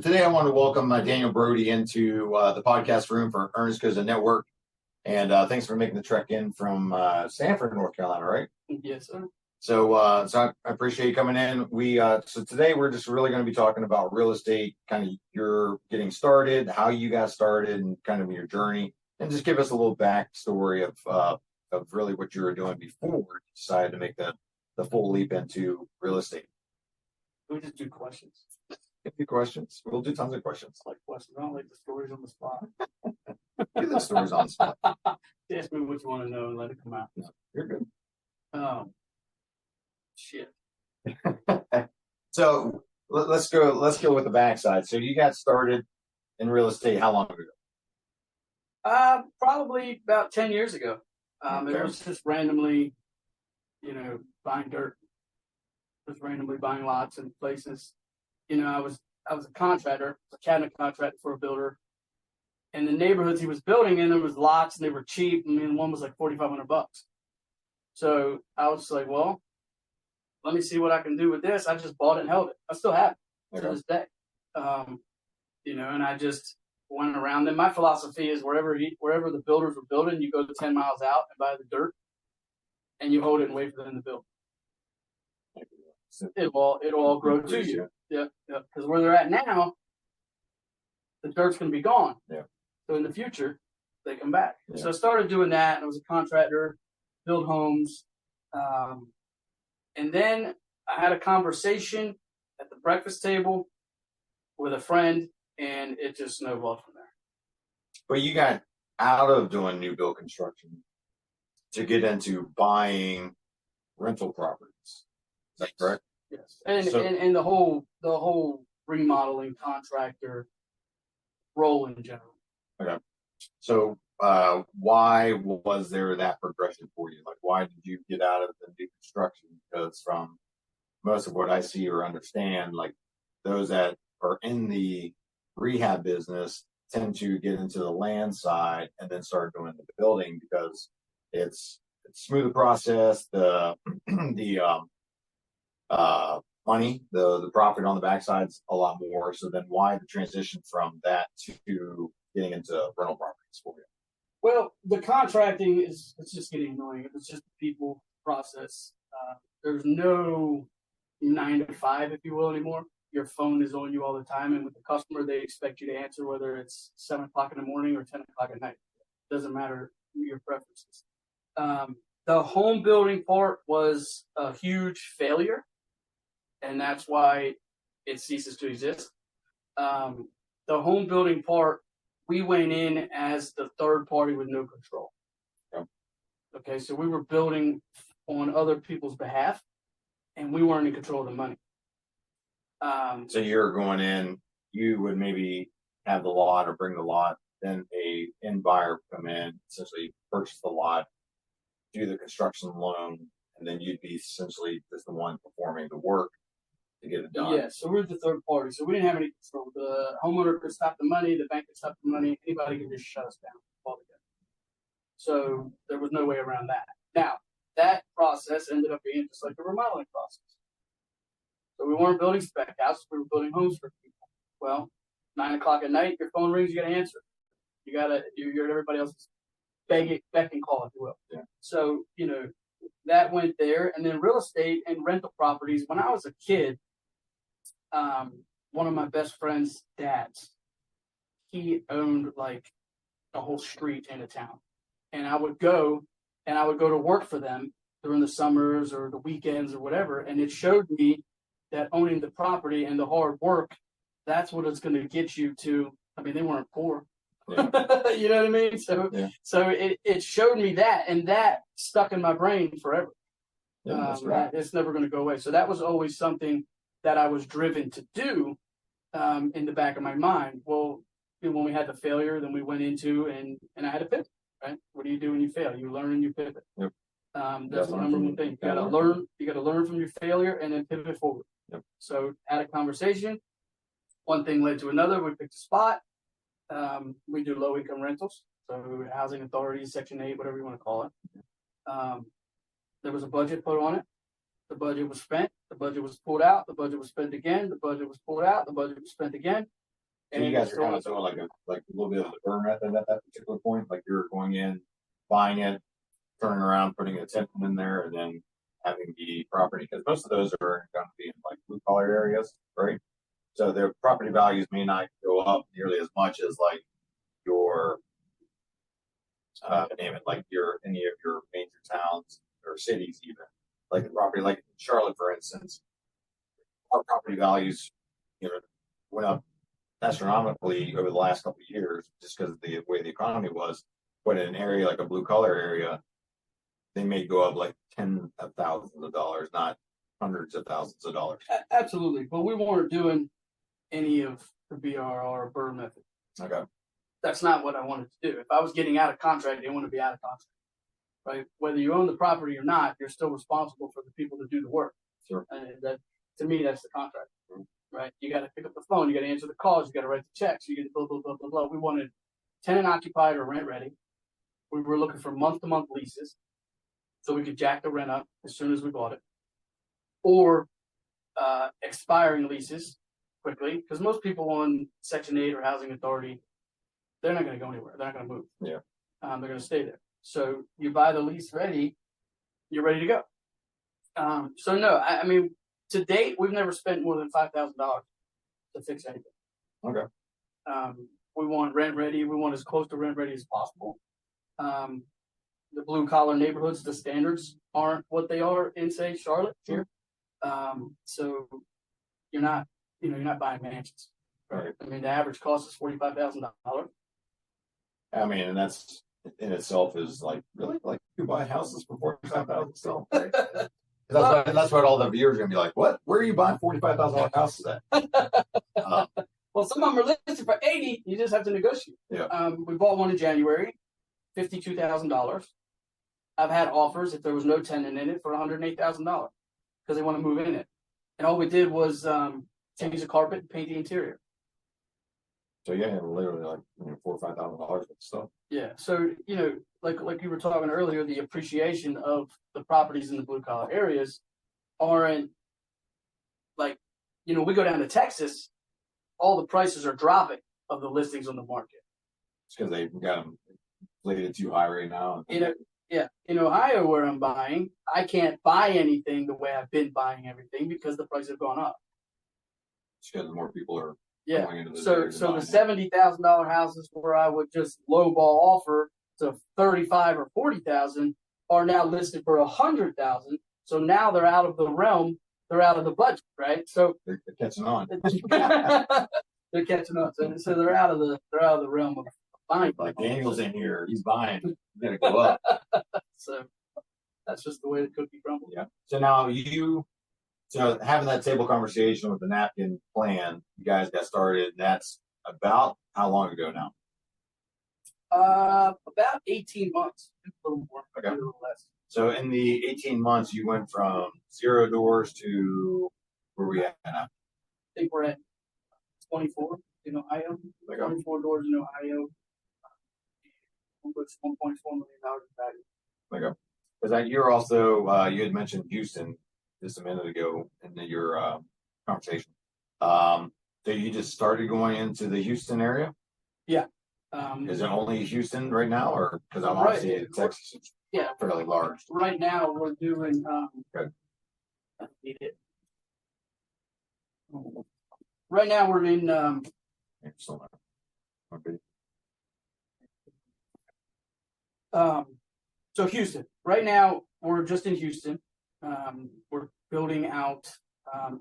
Today, I want to welcome Daniel Brody into the podcast room for Ernest Goes to Network. And thanks for making the trek in from Sanford, North Carolina, right? Yes, sir. So I appreciate you coming in. So today we're just really going to be talking about real estate, kind of your getting started, how you got started, and kind of your journey, and just give us a little backstory of really what you were doing before you decided to make the full leap into real estate. We just do questions. A few questions. We'll do tons of questions. I like questions. I don't like the stories on the spot. Do the stories on the spot. Ask me what you want to know and let it come out. No, you're good. Shit. So let's go with the backside. So you got started in real estate how long ago? Probably about 10 years ago. Okay. It was just randomly, buying dirt. Just randomly buying lots and places. I was a contractor, a cabinet contractor for a builder. And the neighborhoods he was building in, there was lots and they were cheap. I mean, one was like $4,500. So I was like, well, let me see what I can do with this. I just bought it and held it. I still have it to this day. And I just went around them. My philosophy is wherever the builders were building, you go 10 miles out and buy the dirt and you hold it and wait for them to build. It'll all grow to you. Yeah. Because where they're at now, the dirt's going to be gone. Yeah. So in the future, they come back. Yeah. So I started doing that. And I was a contractor, build homes. And then I had a conversation at the breakfast table with a friend, and it just snowballed from there. But you got out of doing new build construction to get into buying rental properties. Is that correct? Yes. And the whole remodeling contractor role in general. Okay. So why was there that progression for you? Like, why did you get out of the new construction? Because from most of what I see or understand, like those that are in the rehab business tend to get into the land side and then start doing the building because it's a smoother process. The money, the profit on the backside's a lot more. So then why the transition from that to getting into rental properties for you? Well, the contracting it's just getting annoying. It's just the people process. There's no 9 to 5, if you will, anymore. Your phone is on you all the time, and with the customer, they expect you to answer whether it's 7 o'clock in the morning or 10 o'clock at night. Doesn't matter your preferences. The home building part was a huge failure, and that's why it ceases to exist. The home building part, we went in as the third party with no control. Okay, so we were building on other people's behalf, and we weren't in control of the money. So you're going in, you would maybe have the lot or bring the lot, then a end buyer come in, essentially purchase the lot, do the construction loan, and then you'd be essentially just the one performing the work to get it done. Yeah, so we're the third party. So we didn't have any control. The homeowner could stop the money, the bank could stop the money, anybody could just shut us down altogether. So there was no way around that. Now, that process ended up being just like a remodeling process. So we weren't building spec houses, we were building homes for people. Well, 9 o'clock at night, your phone rings, you gotta answer. You're at everybody else's beck and call, if you will. Yeah. So, that went there. And then real estate and rental properties. When I was a kid, one of my best friend's dads, he owned like a whole street in a town. And I would go to work for them during the summers or the weekends or whatever. And it showed me that owning the property and the hard work, that's what it's going to get you to. I mean, they weren't poor. Yeah. You know what I mean? So it showed me that, and that stuck in my brain forever. Yeah, that's right. It's never going to go away. So that was always something that I was driven to do in the back of my mind. Well, when we had the failure, then we went into and I had to pivot, right? What do you do when you fail? You learn and you pivot. Yep. That's the number one thing. You got to learn from your failure and then pivot forward. Yep. So had a conversation. One thing led to another. We picked a spot. We do low income rentals. So housing authorities, Section 8, whatever you want to call it. There was a budget put on it. The budget was spent. The budget was pulled out. The budget was spent again. The budget was pulled out. The budget was spent again. So you guys are kind of doing like a little bit of the burn method at that particular point. Like you're going in, buying it, turning around, putting a tenant in there, and then having the property, because most of those are going to be in like blue collar areas, right? So their property values may not go up nearly as much as like your name it, like your any of your major towns or cities, even like the property, like Charlotte, for instance, our property values, you know, went up astronomically over the last couple of years just because of the way the economy was. But in an area like a blue collar area, they may go up like tens of thousands of dollars, not hundreds of thousands of dollars. Absolutely, but we weren't doing any of the BRR or burn method. Okay. That's not what I wanted to do. If I was getting out of contract, I didn't want to be out of contract. Right? Whether you own the property or not, you're still responsible for the people to do the work. Sure. And that, to me, that's the contract. Right? You got to pick up the phone. You got to answer the calls. You got to write the checks. You got to blah, blah, blah, blah, blah. We wanted tenant occupied or rent ready. We were looking for month-to-month leases so we could jack the rent up as soon as we bought it. Or expiring leases quickly, because most people on Section 8 or Housing Authority, they're not going to go anywhere. They're not going to move. Yeah. They're going to stay there. So you buy the lease ready, you're ready to go. So no, I mean, to date, we've never spent more than $5,000 to fix anything. Okay. We want rent ready. We want as close to rent ready as possible. The blue collar neighborhoods, the standards aren't what they are in, say, Charlotte here. So you're not buying mansions. Right. I mean, the average cost is $45,000. I mean, and that's in itself is like really like you buy houses for $45,000 still. Right? That's what all the viewers are gonna be like. What? Where are you buying $45,000 houses at? Well, some of them are listed for $80,000. You just have to negotiate. Yeah. We bought one in January, $52,000. I've had offers if there was no tenant in it for $108,000 because they want to move in it, and all we did was change the carpet and paint the interior. So yeah, literally like $4,000 or $5,000 with stuff. Yeah. So like you were talking earlier, the appreciation of the properties in the blue collar areas aren't like, we go down to Texas, all the prices are dropping of the listings on the market. It's because they've got them inflated too high right now. In Ohio where I'm buying, I can't buy anything the way I've been buying everything because the prices have gone up. It's because more people are. Yeah. So the $70,000 houses where I would just lowball offer to 35 or 40,000 are now listed for 100,000. So now they're out of the realm. They're out of the budget, right? So they're catching on. They're catching on. So they're out of the realm of buying. Like Daniel's in here, he's buying. He's gonna go up. So that's just the way the cookie crumbles. Yeah. So now So having that table conversation with the napkin plan, you guys got started. That's about how long ago now? About 18 months, a little more, okay. A little less. So in the 18 months, you went from 0 doors to where we at now? I think we're at 24 in Ohio. Okay. 24 doors in Ohio. Which $1.4 million in value. Okay. Because you're also you had mentioned Houston just a minute ago in your conversation. So you just started going into the Houston area? Yeah. Is it only Houston right now, or because I'm obviously Texas is fairly large? Right now we're doing. Good. Need it. Right now we're in. Okay. So Houston. Right now we're just in Houston. We're building out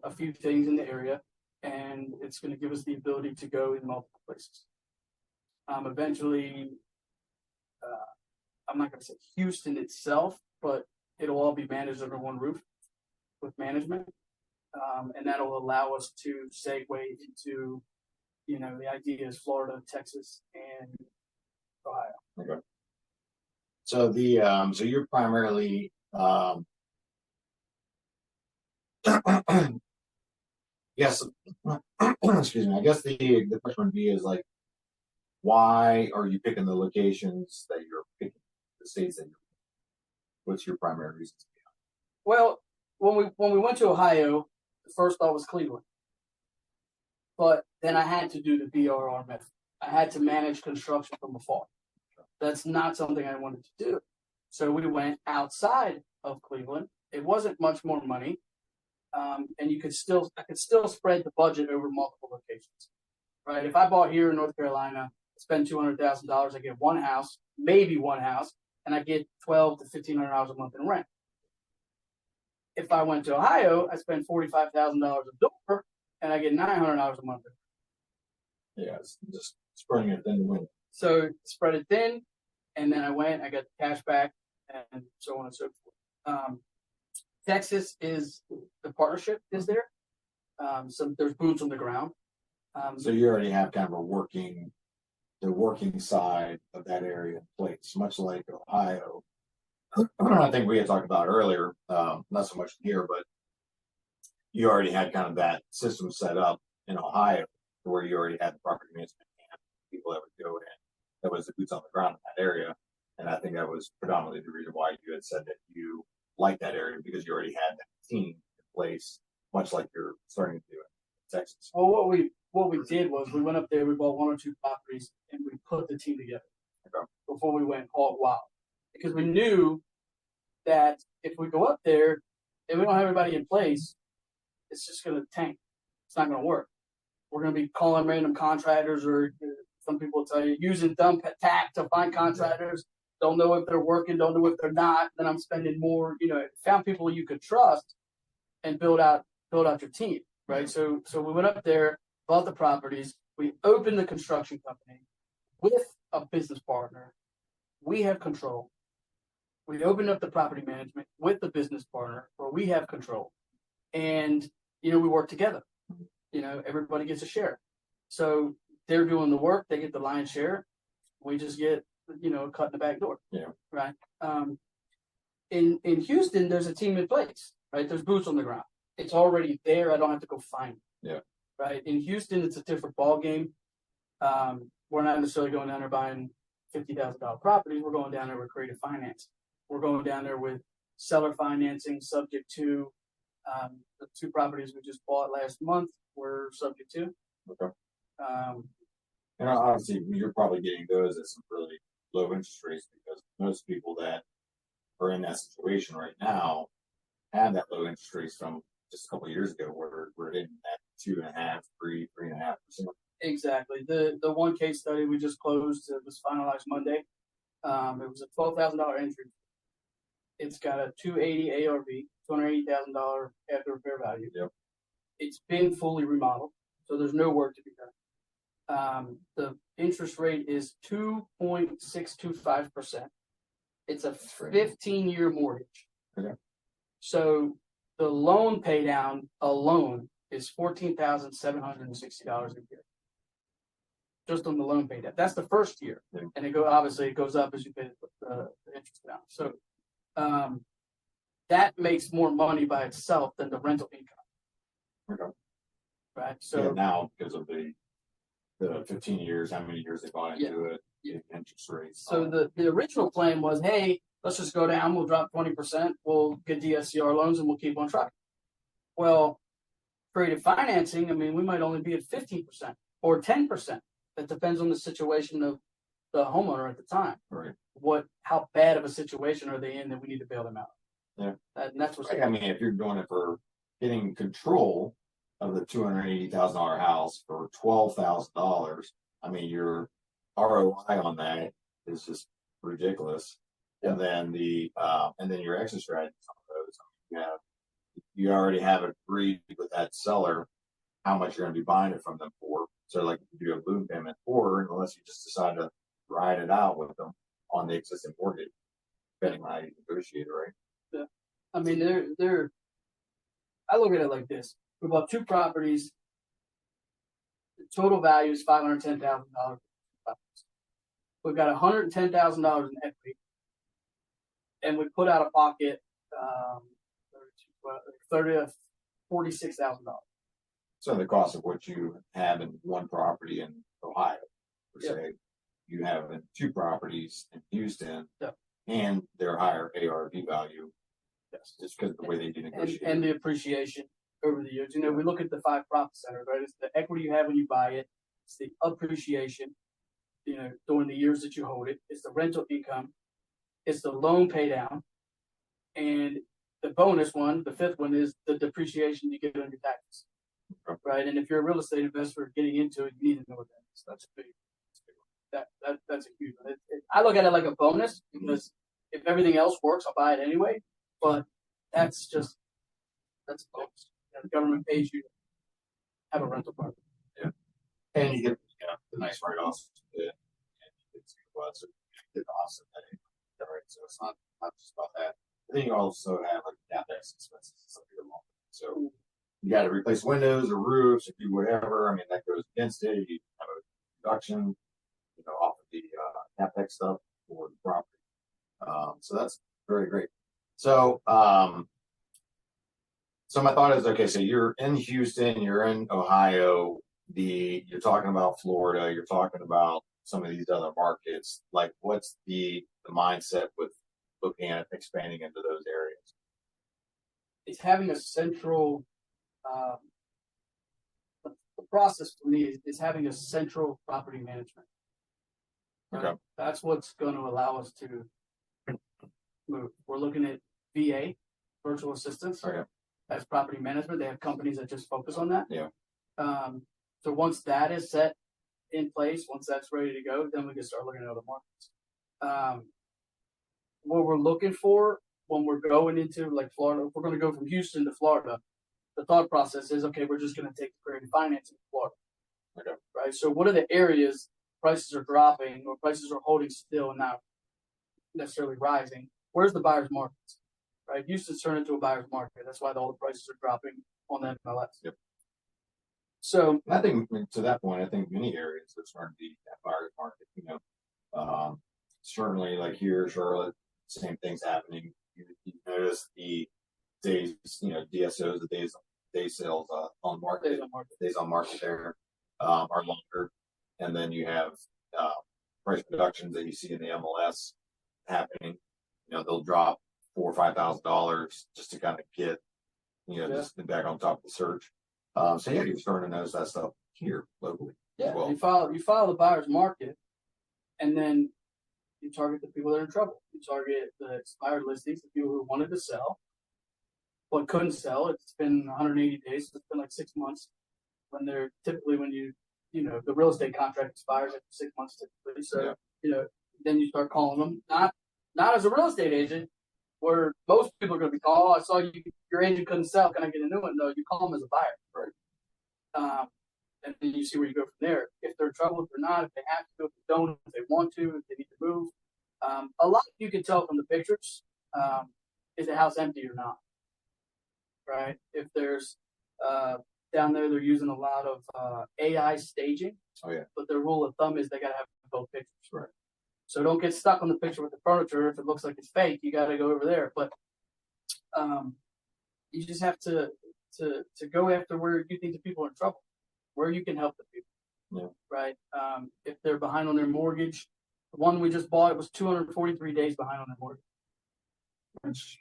a few things in the area, and it's going to give us the ability to go in multiple places. Eventually, I'm not going to say Houston itself, but it'll all be managed under one roof with management, and that'll allow us to segue into, the idea is Florida, Texas, and Ohio. Okay. So so you're primarily yes. Excuse me. I guess the question would be is like, why are you picking the locations that you're picking, the states that you're picking? What's your primary reasons behind? Well, when we went to Ohio, the first thought was Cleveland, but then I had to do the BRR method. I had to manage construction from afar. That's not something I wanted to do. So we went outside of Cleveland. It wasn't much more money. And I could still spread the budget over multiple locations, right? If I bought here in North Carolina, spend $200,000, I get one house, maybe one house, and I get $1,200 to $1,500 a month in rent. If I went to Ohio, I spend $45,000 a door, and I get $900 a month. Yeah, it's just spreading it thin to win. So spread it thin, and then I got the cash back, and so on and so forth. Texas is the partnership is there. So there's boots on the ground. So you already have kind of the working side of that area in place, much like Ohio. I think we had talked about earlier, not so much here, but you already had kind of that system set up in Ohio where you already had the property management and people that would go in. That was the boots on the ground in that area. And I think that was predominantly the reason why you had said that you liked that area, because you already had that team in place, much like you're starting to do in Texas. Well, what we did was we went up there, we bought 1 or 2 properties, and we put the team together before we went all wild. Because we knew that if we go up there and we don't have everybody in place, it's just going to tank. It's not going to work. We're going to be calling random contractors, or some people will tell you, using thumb tack to find contractors. Don't know if they're working, don't know if they're not. Then I'm spending more. Found people you could trust and build out your team, right? So we went up there, bought the properties. We opened the construction company with a business partner. We have control. We opened up the property management with the business partner where we have control. And, we work together. Everybody gets a share. So they're doing the work. They get the lion's share. We just get, a cut in the back door. Yeah. Right. In Houston, there's a team in place, right? There's boots on the ground. It's already there. I don't have to go find it. Yeah. Right. In Houston, it's a different ball game. We're not necessarily going down there buying $50,000 properties. We're going down there with creative finance. We're going down there with seller financing, subject to the 2 properties we just bought last month were subject to. Okay. And obviously, you're probably getting those at some really low interest rates, because most people that are in that situation right now have that low interest rates from just a couple of years ago, where we're in at 2.5%, 3.5%. Exactly. The one case study we just closed, it was finalized Monday. It was a $12,000 entry. It's got a 280 ARV, $280,000 after repair value. Yep. It's been fully remodeled, so there's no work to be done. The interest rate is 2.625%. It's a 15-year mortgage. Okay. So the loan pay down alone is $14,760 a year. Just on the loan pay down. That's the first year. Yeah. And it goes up as you pay the interest down. So that makes more money by itself than the rental income. Okay. Right. So now, because of the 15 years, how many years they bought into it, interest rates. So the original plan was, hey, let's just go down, we'll drop 20%, we'll get DSCR loans, and we'll keep on trucking. Well, creative financing, we might only be at 15% or 10%. That depends on the situation of the homeowner at the time. Right. How bad of a situation are they in that we need to bail them out? Yeah. And that's what's right. If you're doing it for getting control of the $280,000 house for $12,000, your ROI on that is just ridiculous. Yeah. And then your exit strategies on those. You already have agreed with that seller how much you're going to be buying it from them for. So, like, you do a balloon payment, or unless you just decide to ride it out with them on the existing mortgage, depending on how you negotiate it, right? Yeah. They're. I look at it like this: we bought 2 properties. The total value is $510,000. We've got $110,000 in equity, and we put out of pocket $46,000. So the cost of what you have in one property in Ohio, per se, you have in 2 properties in Houston, and their higher ARV value. Yes, just because of the way they do negotiate and the appreciation. over the years. We look at the 5 profit centers, right? It's the equity you have when you buy it. It's the appreciation, during the years that you hold it. It's the rental income. It's the loan pay down. And the bonus one, the 5th one, is the depreciation you get on your taxes, right? And if you're a real estate investor getting into it, you need to know what that is. That's a big one. That's a huge one. I look at it like a bonus because if everything else works, I'll buy it anyway. But that's a bonus. The government pays you to have a rental property. Yeah, and you get the nice write-offs. Yeah, and you get the offset pay. Right, so it's not just about that. Then you also have like CapEx expenses and stuff you want. So you got to replace windows or roofs or do whatever. I mean, that goes against it. You have a reduction, off of the CapEx stuff for the property. So that's very great. So, so my thought is, okay, so you're in Houston, you're in Ohio, you're talking about Florida, you're talking about some of these other markets. Like, what's the mindset with looking at expanding into those areas? It's having a central, the process for me is having a central property management. Okay. That's what's going to allow us to move. We're looking at VA, virtual assistants. Okay. As property management. They have companies that just focus on that. Yeah. So once that is set in place, once that's ready to go, then we can start looking at other markets. What we're looking for when we're going into like Florida, if we're going to go from Houston to Florida, the thought process is, okay, we're just going to take the creative financing to Florida. Okay. Right. So what are the areas prices are dropping or prices are holding still and not necessarily rising? Where's the buyer's markets? Right. Houston's turned into a buyer's market. That's why all the prices are dropping on the MLS. Yep. So I think to that point, I think many areas are starting to be that buyer's market. Certainly like here, Charlotte, same thing's happening. You notice the days, DSOs, the day sales on market, days on market there are longer, and then you have price reductions that you see in the MLS happening. They'll drop $4,000 or $5,000 just to kind of get, just back on top of the search. So yeah, you're starting to notice that stuff here locally. Yeah, as well. You follow the buyer's market, and then you target the people that are in trouble. You target the expired listings, the people who wanted to sell but couldn't sell. It's been 180 days. So it's been like 6 months when they're typically the real estate contract expires after 6 months typically. So then you start calling them not as a real estate agent, where most people are going to be calling. Oh, I saw your agent couldn't sell. Can I get a new one? No, you call them as a buyer, right? And then you see where you go from there. If they're in trouble, if they're not, if they have to, if they don't, if they want to, if they need to move. A lot you can tell from the pictures. Is the house empty or not? Right? If there's down there, they're using a lot of AI staging. Oh yeah. But their rule of thumb is they got to have both pictures. Right. So don't get stuck on the picture with the furniture. If it looks like it's fake, you got to go over there. But you just have to go after where you think the people are in trouble, where you can help the people. Yeah. Right. If they're behind on their mortgage, the one we just bought, it was 243 days behind on their mortgage. Which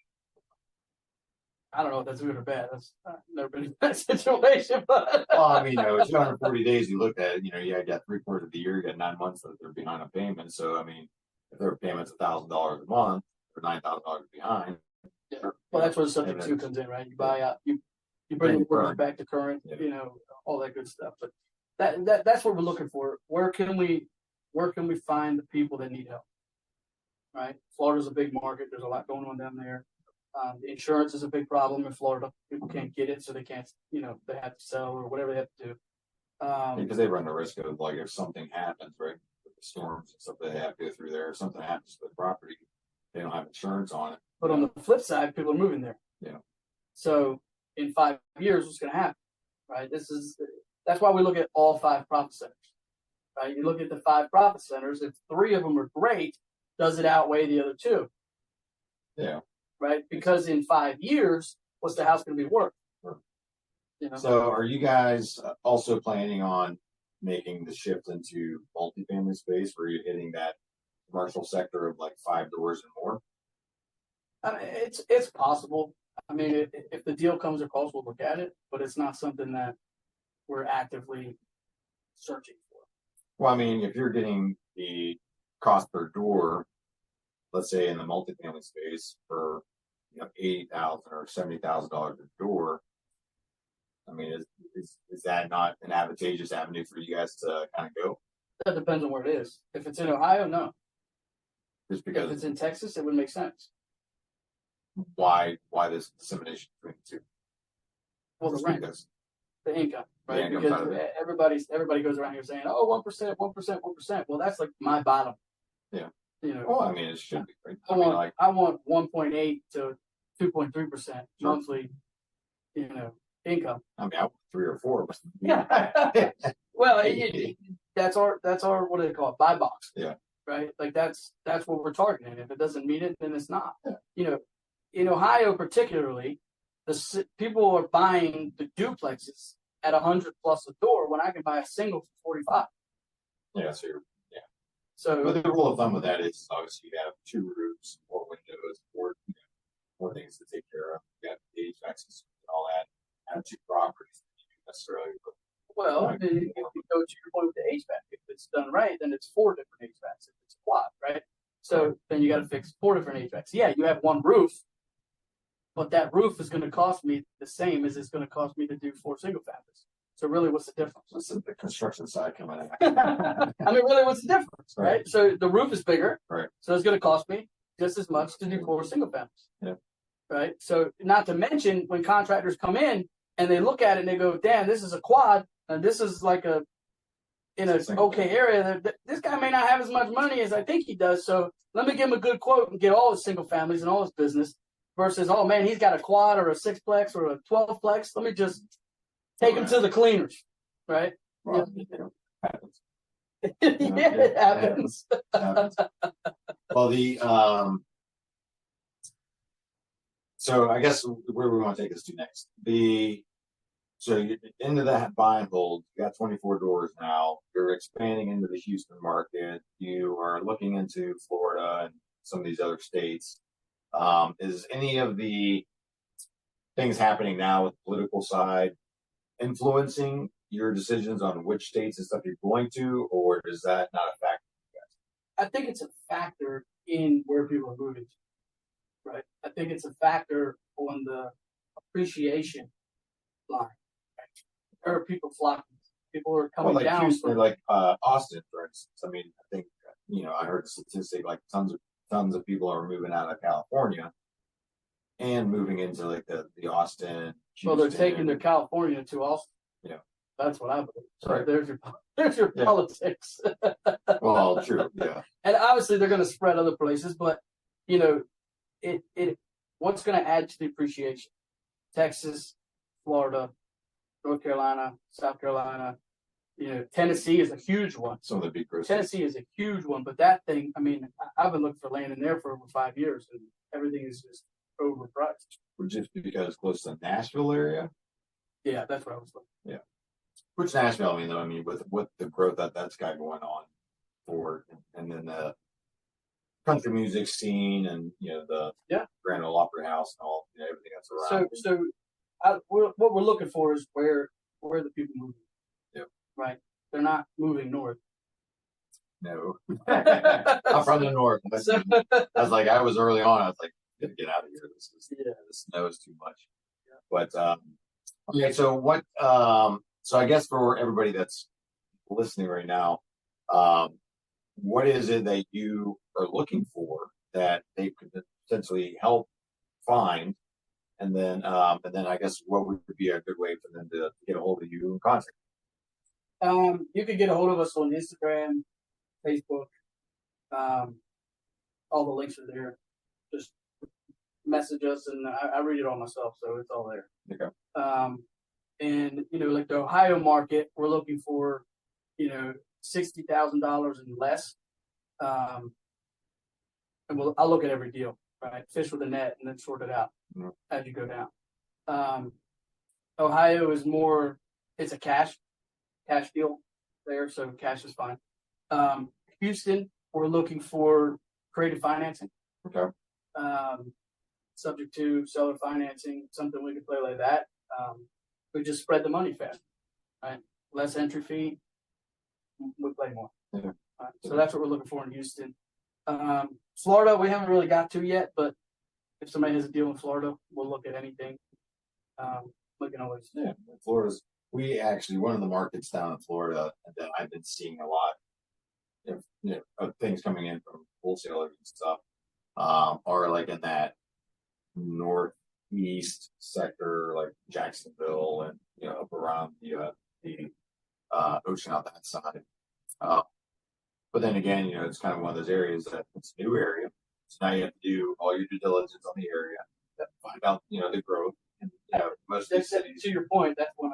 I don't know if that's good or bad. That's never been in that situation. But well, I mean, 240 days. You look at it. You got 3/4 of the year. You got 9 months that they're behind on payments. So I mean, if their payment's $1,000 a month, they're $9,000 behind. Yeah. Well, that's where the subject to comes in, right? You buy out, you bring the workers back to current, all that good stuff. But that's what we're looking for. Where can we find the people that need help? Right? Florida's a big market. There's a lot going on down there. The insurance is a big problem in Florida. People can't get it, so they can't, they have to sell or whatever they have to do. Because they run the risk of, like, if something happens, right, with the storms and stuff, they have to go through there. If something happens to the property, they don't have insurance on it. But on the flip side, people are moving there. Yeah. So in 5 years, what's going to happen, right? That's why we look at all 5 profit centers, right? You look at the 5 profit centers. If 3 of them are great, does it outweigh the other 2? Yeah. Right? Because in 5 years, what's the house going to be worth? Sure. So are you guys also planning on making the shift into multifamily space where you're hitting that commercial sector of like 5 doors and more? I mean, it's possible. I mean, if the deal comes across, we'll look at it, but it's not something that we're actively searching for. Well, I mean, if you're getting the cost per door, let's say in the multifamily space for $80,000 or $70,000 a door, I mean, is that not an advantageous avenue for you guys to kind of go? That depends on where it is. If it's in Ohio, no. Just If because it's in Texas, it would make sense. why this dissemination between the two? Well, the Just rent, because. the income, The right? income Because side of it. everybody goes around here saying, "Oh, 1%, 1%, 1%." Well, that's like my bottom. Yeah. You know, Well, I mean, it should be, right? I want 1.8 to 2.3% Sure. monthly, income. I mean, I want 3 or 4, but Yeah. Well, that's our what do they call it? Buy box. Yeah. Right. Like that's what we're targeting. If it doesn't meet it, then it's not. Yeah. In Ohio particularly, people are buying the duplexes at 100 plus a door when I can buy a single for 45. Yeah. So, but the rule of thumb of that is obviously you have 2 rooms, 4 windows, 4 things to take care of. You got the HVAC system and all that. Have 2 properties necessarily. well, if you go to your point with the HVAC, if it's done right, then it's 4 different HVACs. If it's a quad, right? So then you got to fix 4 different HVACs. Yeah, you have 1 roof, but that roof is going to cost me the same as it's going to cost me to do 4 single families. So really, what's the difference? This is the construction side coming in. I mean, really, what's the difference, right? So the roof is bigger, right? So it's going to cost me just as much to do 4 single families, yeah. Right? So not to mention when contractors come in and they look at it and they go, "Damn, this is a quad, and this is like in an okay area. This guy may not have as much money as I think he does. So let me give him a good quote and get all his single families and all his business." Versus, oh man, he's got a quad or a 6-plex or a 12-plex. Let me just take him to the cleaners, right? Well, happens. It happens. Well, so I guess where we want to take this to next. So you're into that buy and hold. You got 24 doors now. You're expanding into the Houston market. You are looking into Florida and some of these other states. Is any of the things happening now with the political side influencing your decisions on which states and stuff you're going to, or is that not a factor for you guys? I think it's a factor in where people are moving to, right? I think it's a factor on the appreciation line. Right? There are people flocking. People are coming down. Houston, like Austin, for instance. I mean, I think I heard a statistic like tons of people are moving out of California and moving into like the Austin. Houston, well, they're taking their California to Austin. Yeah, that's what I believe. So right. There's your politics. Well, true. Yeah, and obviously they're going to spread other places, but it what's going to add to the appreciation? Texas, Florida, North Carolina, South Carolina. Tennessee is a huge one. Some of the big groceries. Tennessee is a huge one, but that thing, I mean, I've been looking for land in there for over 5 years, and everything is just overpriced. Just because it's close to the Nashville area? Yeah, that's what I was looking. Yeah. Which Nashville, I mean, with the growth that's got going on for, and then the country music scene and, the Grand Ole Opry House and all, everything that's around. So what we're looking for is where the people moving. Yep. Right. They're not moving north. No. I'm from the north. I was early on. I was like, I'm gonna get out of here. The snow is too much. Yeah. But okay, so what? So I guess for everybody that's listening right now, what is it that you are looking for that they could potentially help find? And then I guess what would be a good way for them to get a hold of you and contact? You can get a hold of us on Instagram, Facebook. All the links are there. Just message us, and I read it all myself, so it's all there. Okay. And like the Ohio market, we're looking for $60,000 and less. And I'll look at every deal, right? Fish with a net and then sort it out as you go down. Ohio is more, it's a cash deal there, so cash is fine. Houston, we're looking for creative financing. Okay. subject to seller financing, something we could play like that. We just spread the money faster, right? Less entry fee, we play more. Yeah. So that's what we're looking for in Houston. Florida, we haven't really got to yet, but if somebody has a deal in Florida, we'll look at anything. We can always. Yeah, Florida's. We actually one of the markets down in Florida that I've been seeing a lot of things coming in from wholesalers and stuff are like in that northeast sector, like Jacksonville and up around the ocean out that side. But then again, it's kind of one of those areas that it's a new area. So now you have to do all your due diligence on the area, find out the growth. And most of the cities. To your point, that's one.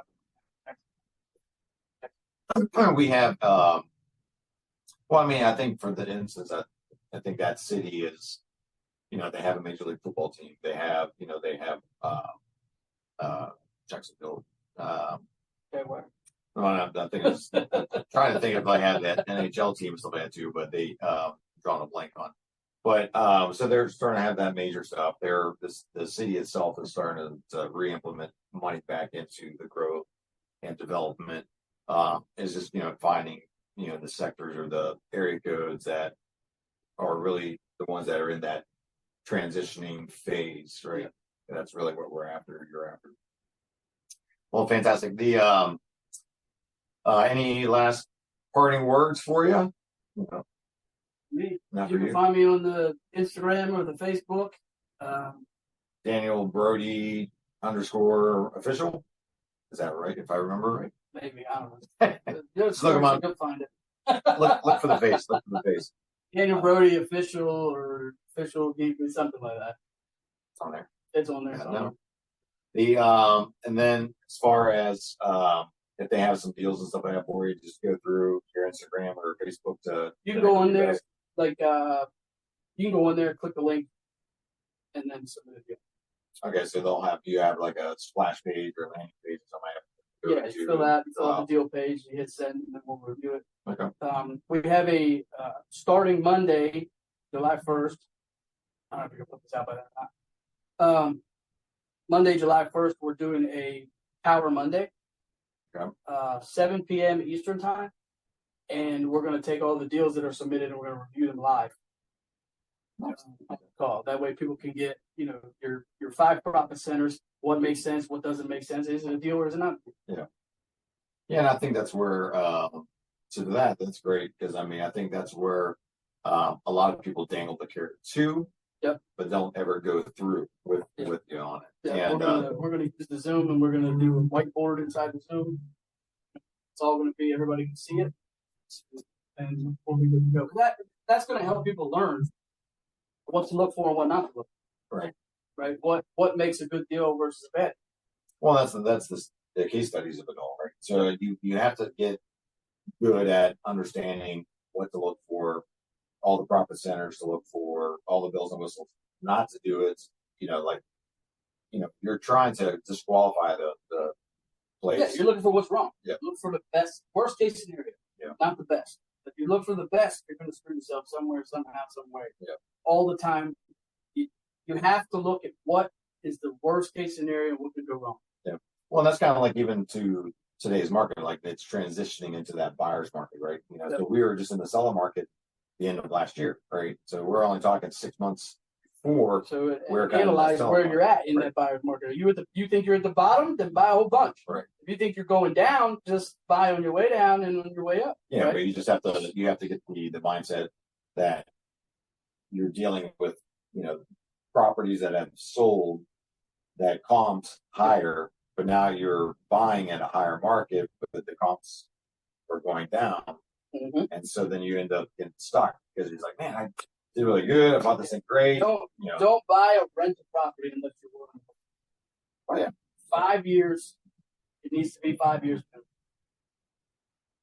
We have. Well, I mean, I think for the instance, I think that city is, they have a major league football team. They have, Jacksonville. Well, I think it's trying to think if I had that NHL team still had too, but they drawn a blank on. But so they're starting to have that major stuff. The city itself is starting to re-implement money back into the growth and development. Is just finding the sectors or the area codes that are really the ones that are in that transitioning phase, right? And that's really what we're after. You're after. Well, fantastic. The any last parting words for you? Me. You can find me on the Instagram or the Facebook. Daniel Brody _official. Is that right? If I remember right. Maybe, I don't know. Just look him up. You'll find it. look for the face. Look for the face. Daniel Brody official or official geek or something like that. It's on there. It's on there. No. The and then as far as if they have some deals and stuff like that for you, just go through your Instagram or Facebook to. You can go on there, you can go on there, click the link, and then submit a deal. Okay, so you have like a splash page or landing page or something. Yeah, you fill out the deal page, you hit send, and then we'll review it. Okay. We have a starting Monday, July 1st. I don't know if you can put this out by that or not. Monday, July 1st, we're doing a Power Monday. Okay. 7 p.m. Eastern time, and we're going to take all the deals that are submitted and we're going to review them live. Nice. Call. That way people can get, your 5 profit centers, what makes sense, what doesn't make sense. Is it a deal or is it not? Yeah. Yeah, and I think that's where that's great because I think that's where a lot of people dangle the carrot too. Yep. But don't ever go through with you on it. Yeah, and we're gonna use the Zoom and we're gonna do a whiteboard inside the Zoom. It's all gonna be everybody can see it, and we'll be good to go. That's gonna help people learn what to look for and what not to look for. Right. Right. What makes a good deal versus a bad. Well, that's the case studies of it all, right? So you have to get good at understanding what to look for, all the profit centers to look for, all the bells and whistles not to do it. You're trying to disqualify the place. Yeah, you're looking for what's wrong. Yeah. Look for the best, worst case scenario. Yeah. Not the best. If you look for the best, you're going to screw yourself somewhere, somehow, some way. Yeah. All the time. You have to look at what is the worst case scenario and what could go wrong. Yeah. Well, that's kind of like even to today's market, like it's transitioning into that buyer's market, right? So we were just in the seller market the end of last year, right? So we're only talking 6 months before. So analyze where you're at in that buyer's market. Are you think you're at the bottom? Then buy a whole bunch. Right. If you think you're going down, just buy on your way down and on your way up. Yeah, right? but you just have to get the mindset that you're dealing with, properties that have sold that comped higher, but now you're buying at a higher market, but the comps are going down. Mm-hmm. And so then you end up getting stuck because he's like, man, I did really good. I bought this thing great. Don't buy a rental property unless you're willing. Oh, yeah. 5 years. It needs to be 5 years.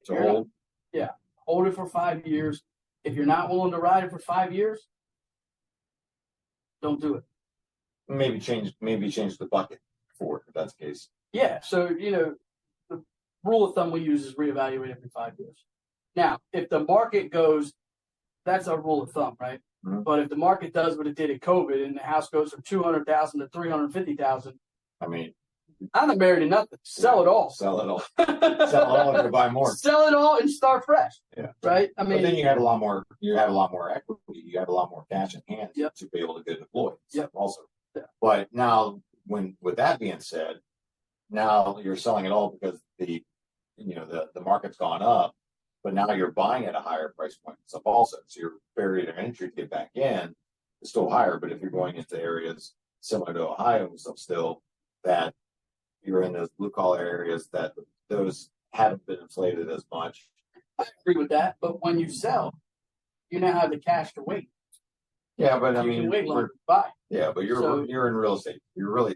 So hold. Yeah. Hold it for 5 years. If you're not willing to ride it for 5 years, don't do it. Maybe change the bucket for it if that's the case. Yeah. So, the rule of thumb we use is reevaluate every 5 years. Now, if the market goes, that's our rule of thumb, right? Mhm. But if the market does what it did at COVID and the house goes from 200,000 to 350,000, I mean, I'm not married to nothing. Sell it all. Sell it all. Sell it all and buy more. Sell it all and start fresh. Yeah. Right. I mean, but then you have a lot more. You have a lot more equity. You have a lot more cash in hand Yep. to be able to go deploy. Yep. Also. Yeah. But now, with that being said, now you're selling it all because the market's gone up, but now you're buying at a higher price point and stuff also. So your barrier to entry to get back in is still higher. But if you're going into areas similar to Ohio and stuff still, that you're in those blue collar areas that those haven't been inflated as much. I agree with that. But when you sell, you now have the cash to wait. Yeah, but I You mean, can wait longer to buy. Yeah, but you're in real estate. You're really.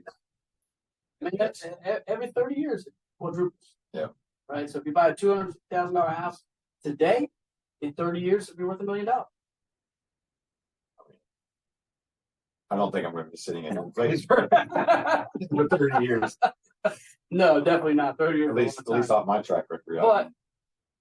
I mean, that's every 30 years it quadruples. Yeah. Right. So if you buy a $200,000 house today, in 30 years it'll be worth $1 million. I don't think I'm going to be sitting in one place for 30 years. No, definitely not 30 years. At least off my track record.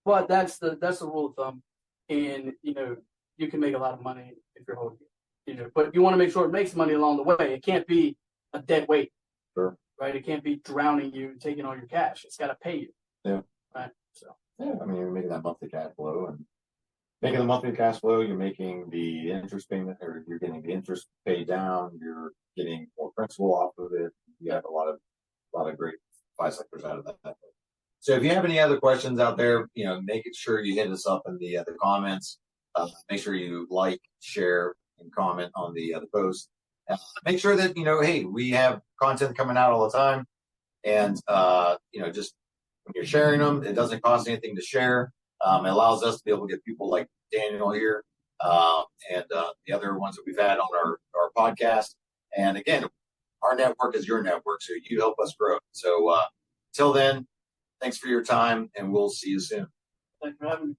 But that's the rule of thumb, and you can make a lot of money if you're holding it. But you want to make sure it makes money along the way. It can't be a dead weight. Sure. Right. It can't be drowning you and taking all your cash. It's got to pay you. Yeah. Right. So. Yeah, I mean, you're making that monthly cash flow, and making the monthly cash flow, you're making the interest payment, or you're getting the interest paid down. You're getting more principal off of it. You have a lot of great sectors out of that. So if you have any other questions out there, make sure you hit us up in the comments. Make sure you like, share, and comment on the post. Make sure that hey, we have content coming out all the time, and just when you're sharing them, it doesn't cost anything to share. It allows us to be able to get people like Daniel here and the other ones that we've had on our podcast. And again, our network is your network, so you help us grow. So till then, thanks for your time, and we'll see you soon. Thanks for having me.